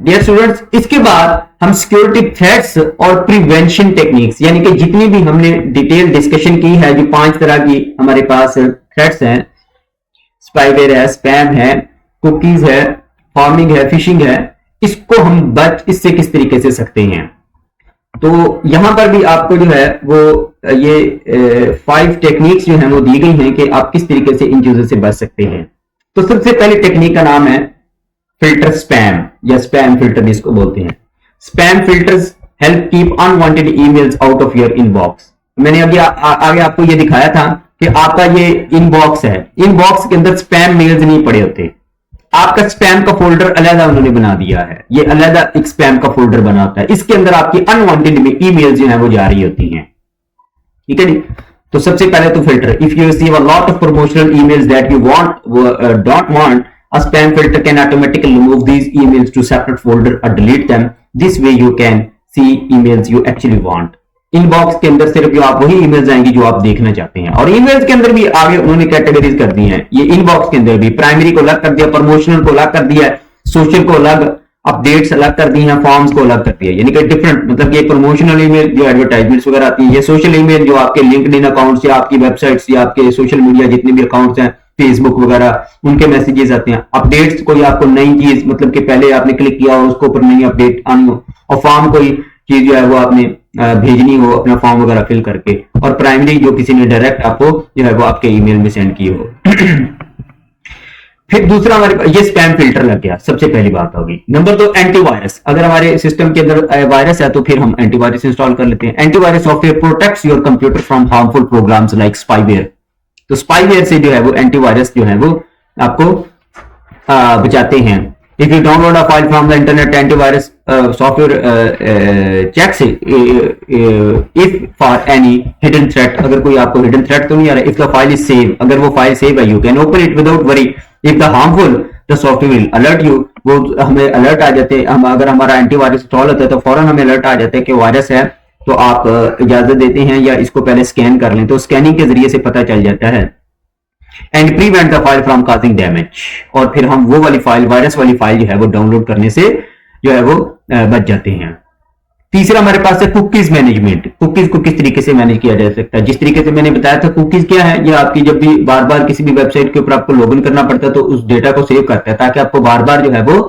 Dear students, इसके बाद हम सिक्योरिटी थ्रेट्स और प्रिवेंशन टेक्निक्स, यानी कि जितनी भी हमने डिटेल डिस्कशन की है, जो 5 तरह की हमारे पास थ्रेट्स हैं, स्पाईवेयर है, स्पैम है, कुकीज है, फार्मिंग है, फिशिंग है, इसको हम बच इससे किस तरीके से सकते हैं। तो यहां पर भी आपको जो है वो ये 5 टेक्निक्स जो हैं वो दी गई हैं कि आप किस तरीके से इन चीजों से बच सकते हैं। तो सबसे पहले टेक्निक का नाम है फिल्टर स्पैम, या स्पैम फिल्टर जिसको बोलते हैं। Spam filters help keep unwanted emails out of your inbox. मैंने अभी आगे आपको ये दिखाया था कि आपका ये इनबॉक्स है, इनबॉक्स के अंदर स्पैम मेल्स नहीं पड़े होते, आपका स्पैम का फोल्डर अलग उन्होंने बना दिया है, ये अलग एक स्पैम का फोल्डर बना होता है, इसके अंदर आपकी अनवांटेड ईमेल्स जो है वो जा रही होती हैं। ठीक है जी। तो सबसे पहले तो filter, if you receive a lot of promotional emails that you don't want, a spam filter can automatically remove these emails to separate folder or delete them. This way you can see emails you actually want. Inbox के अंदर सिर्फ जो आप वही emails आएंगी जो आप देखना चाहते हैं। और ईमेल्स के अंदर भी आगे उन्होंने कैटेगरीज कर दी हैं, ये इनबॉक्स के अंदर भी प्राइमरी को अलग कर दिया, प्रमोशनल को अलग कर दिया, सोशल को अलग, अपडेट्स अलग कर दी हैं, फॉर्म्स को अलग कर दिया, यानी कि डिफरेंट, मतलब ये प्रमोशनल ईमेल जो एडवर्टाइजमेंट्स वगैरह आती है, ये सोशल ईमेल जो आपके लिंक्डइन अकाउंट्स या आपकी वेबसाइट्स या आपके सोशल मीडिया जितने भी अकाउंट्स हैं, फेसबुक वगैरह, उनके मैसेजेस आते हैं। अपडेट्स कोई आपको नई चीज, मतलब कि पहले आपने क्लिक किया और उसको ऊपर नई अपडेट आनी हो, और फॉर्म कोई चीज जो है वो आपने भेजनी हो अपना फॉर्म वगैरह फिल करके, और प्राइमरी जो किसी ने डायरेक्ट आपको जो है वो आपके ईमेल में सेंड की हो। फिर दूसरा हमारे पास ये स्पैम फिल्टर लग गया, सबसे पहली बात होगी। Number 2 antivirus. अगर हमारे सिस्टम के अंदर वायरस है तो फिर हम एंटीवायरस इंस्टॉल कर लेते हैं। Antivirus software protects your computer from harmful programs like spyware. तो स्पाईवेयर से जो है वो एंटीवायरस जो है वो आपको बचाते हैं। If you download a file from the internet, antivirus software checks if for any hidden threat. अगर कोई आपको हिडन थ्रेट तो नहीं आ रहा, if the file is safe, अगर वो फाइल सेव है, you can open it without worry. If the harmful, the software will alert you. वो हमें अलर्ट आ जाते हैं, हम अगर हमारा एंटीवायरस इंस्टॉल होता है तो फौरन हमें अलर्ट आ जाता है कि वायरस है, तो आप इजाजत देते हैं या इसको पहले स्कैन कर लें, तो स्कैनिंग के जरिए से पता चल जाता है। And prevent the file from causing damage. और फिर हम वो वाली फाइल, वायरस वाली फाइल जो है वो डाउनलोड करने से जो है वो बच जाते हैं। तीसरा हमारे पास है कुकीज मैनेजमेंट। कुकीज को किस तरीके से मैनेज किया जा सकता है, जिस तरीके से मैंने बताया था, कुकीज क्या है, ये आपकी जब भी बार बार किसी भी वेबसाइट के ऊपर आपको लॉगिन करना पड़ता है तो उस डेटा को सेव करता है, ताकि आपको बार बार जो है वो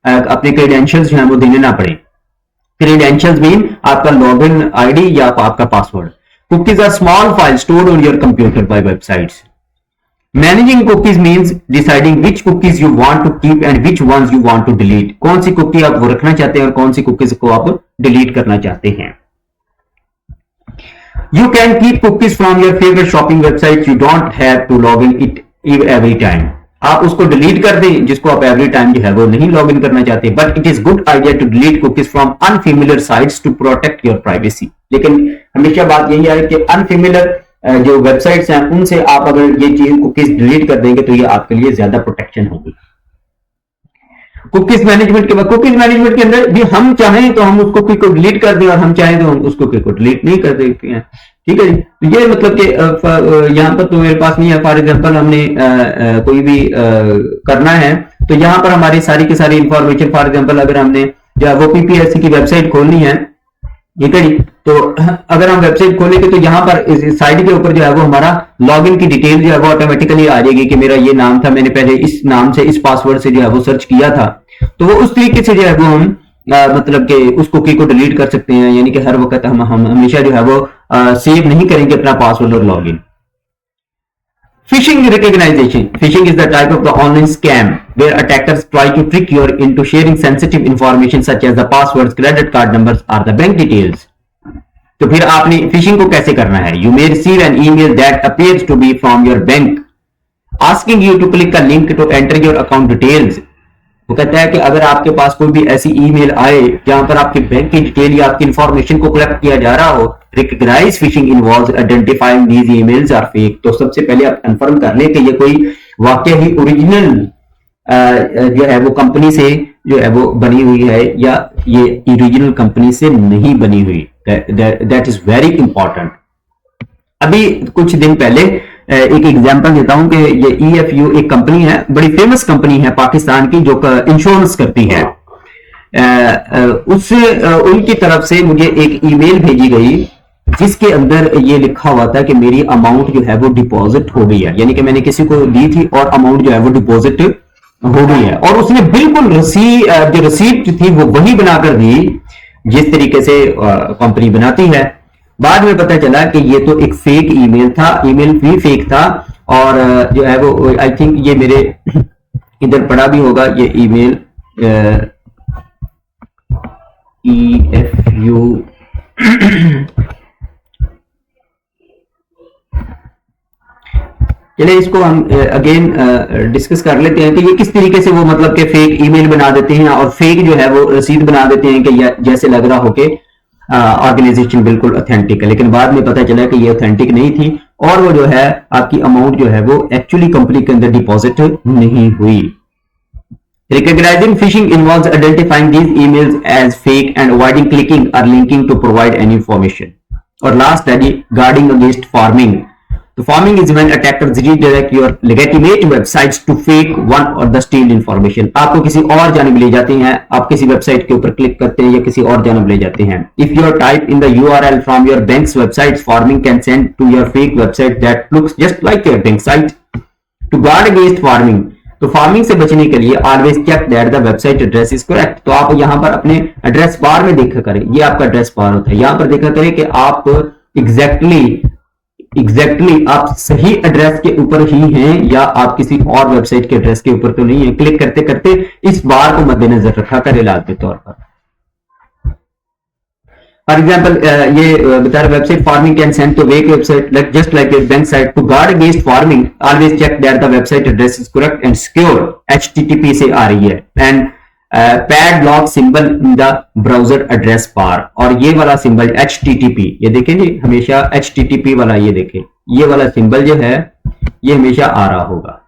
अपने क्रेडेंशियल्स जो है वो देने ना पड़े। क्रेडेंशियल्स मीन आपका लॉगिन आईडी या आपका password. Cookies are small file stored on your computer by websites. Managing cookies means deciding which cookies you want to keep and which ones you want to delete. कौन सी cookie आप वो रखना चाहते हैं और कौन सी कुकीज को आप डिलीट करना चाहते हैं। You can keep cookies from your favourite shopping website, you don't have to log in it every time. आप उसको डिलीट कर दें जिसको आप एवरी टाइम जो है वो नहीं लॉग इन करना चाहते, but it is good idea to delete cookies from unfamiliar sites to protect your privacy. लेकिन हमेशा बात यही है कि अनफेमिलियर जो वेबसाइट्स हैं उनसे आप अगर ये चीज कुकीज डिलीट कर देंगे तो ये आपके लिए ज्यादा प्रोटेक्शन होगी। कुकीज मैनेजमेंट के बाद, कुकीज मैनेजमेंट के अंदर भी हम चाहें तो हम उस कुकी को डिलीट कर दें और हम चाहें तो हम उस कुकी को डिलीट नहीं कर सकते हैं। ठीक है जी। तो ये मतलब कि यहां पर तो मेरे पास नहीं है, फॉर एग्जांपल हमने कोई भी करना है तो यहां पर हमारी सारी की सारी इंफॉर्मेशन, फॉर एग्जांपल अगर हमने जो है वो पीपीएससी की वेबसाइट खोलनी है, ठीक है जी, तो अगर हम वेबसाइट खोलेंगे तो यहाँ पर इस साइड के ऊपर जो है वो हमारा लॉगिन की डिटेल जो है वो ऑटोमेटिकली आ जाएगी कि मेरा ये नाम था, मैंने पहले इस नाम से इस पासवर्ड से जो है वो सर्च किया था। तो वो उस तरीके से जो है वो हम मतलब कि उस कुकी को डिलीट कर सकते हैं, यानी कि हर वक्त हम हमेशा जो है वो सेव नहीं करेंगे अपना पासवर्ड और login. Phishing recognition. Phishing is the type of the online scam where attackers try to trick you into sharing sensitive information such as the passwords, credit card numbers or the bank details. तो फिर आपने fishing को कैसे करना है? You may receive an email that appears to be from your bank asking you to click a link to enter your account details. वो कहता है कि अगर आपके पास कोई भी ऐसी ईमेल आए जहां पर आपके बैंक की डिटेल या आपकी इंफॉर्मेशन को कलेक्ट किया जा रहा हो, recognise phishing involves identifying these emails are fake. तो सबसे पहले आप कंफर्म कर लें कि ये कोई वाकई ही ओरिजिनल जो है वो कंपनी से जो है वो बनी हुई है या ये ओरिजिनल कंपनी से नहीं बनी हुई। That is very important. अभी कुछ दिन पहले एक एग्जांपल देता हूं कि ये EFU एक कंपनी है, बड़ी फेमस कंपनी है पाकिस्तान की, जो इंश्योरेंस करती है। उनकी तरफ से मुझे एक ईमेल भेजी गई जिसके अंदर ये लिखा हुआ था कि मेरी अमाउंट जो है वो डिपॉजिट हो गई है, यानी कि मैंने किसी को दी थी और अमाउंट जो है वो डिपॉजिट हो गई है, और उसने बिल्कुल जो रिसीप्ट थी वो वही बनाकर दी जिस तरीके से कंपनी बनाती है। बाद में पता चला कि ये तो एक फेक ईमेल था, ईमेल भी फेक था, और जो है वो आई थिंक ये मेरे इधर पड़ा भी होगा ये ईमेल EFU चलिए इसको हम अगेन डिस्कस कर लेते हैं कि ये किस तरीके से वो मतलब कि फेक ईमेल बना देते हैं और फेक जो है वो रसीद बना देते हैं कि जैसे लग रहा हो कि ऑर्गेनाइजेशन बिल्कुल ऑथेंटिक है, लेकिन बाद में पता चला कि ये ऑथेंटिक नहीं थी और वो जो है आपकी अमाउंट जो है वो एक्चुअली कंपनी के अंदर डिपॉजिट नहीं हुई। Recognizing phishing involves identifying these emails as fake and avoiding clicking or linking to provide any information. और लास्ट है जी guarding against farming. तो farming is when attackers redirect your legitimate websites to fake one or the steal information. आपको किसी और जानब ले जाते हैं, आप किसी वेबसाइट के ऊपर क्लिक करते हैं या किसी और जानब ले जाते हैं। If you type in the URL from your bank's website, farming can send to your fake website that looks just like your bank site. To guard against farming, तो फार्मिंग से बचने के लिए always check that the website address is correct. तो आप यहां पर अपने एड्रेस बार में देखा करें, ये आपका एड्रेस बार होता है, यहां पर देखा करें कि आप एग्जैक्टली आप सही एड्रेस के ऊपर ही हैं या आप किसी और वेबसाइट के एड्रेस के ऊपर तो नहीं है। क्लिक करते करते इस बार को मद्देनजर रखा करें लाजमी तौर पर। फॉर एग्जाम्पल ये बता रहा website pharming can send to fake website just like your bank site. To guard against pharming always check that the website address is correct and secure. HTTP से आ रही है and padlock symbol in the browser address bar, और ये वाला symbol HTTP ये देखें जी, हमेशा HTTP वाला ये देखें, ये वाला सिंबल जो है ये हमेशा आ रहा होगा,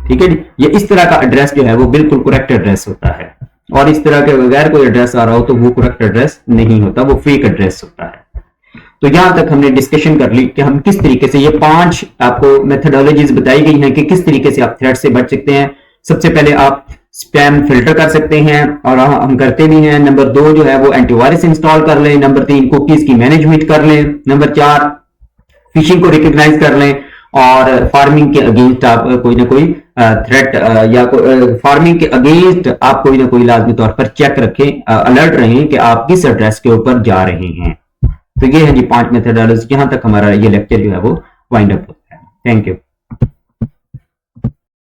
ठीक है जी। ये इस तरह का एड्रेस जो है वो बिल्कुल करेक्ट एड्रेस होता है, और इस तरह के बगैर कोई एड्रेस आ रहा हो तो वो करेक्ट एड्रेस नहीं होता, वो फेक एड्रेस होता है। तो यहां तक हमने डिस्कशन कर ली कि हम किस तरीके से, ये 5 आपको मेथडोलॉजीज बताई गई हैं कि किस तरीके से आप थ्रेट से बच सकते हैं। सबसे पहले आप स्पैम फिल्टर कर सकते हैं और हम करते भी हैं। नंबर 2 जो है वो एंटीवायरस इंस्टॉल कर लें। नंबर 3 कुकीज की मैनेजमेंट कर लें। नंबर 4 फिशिंग को रिकॉग्नाइज कर लें, और फार्मिंग के अगेंस्ट आप कोई ना कोई थ्रेट या फार्मिंग के अगेंस्ट आप कोई ना कोई लाजमी तौर पर चेक रखें, अलर्ट रहें कि आप किस एड्रेस के ऊपर जा रहे हैं। तो ये है जी 5 मेथडोलॉजी। यहां तक हमारा ये लेक्चर जो है वो वाइंड अप होता है। Thank you.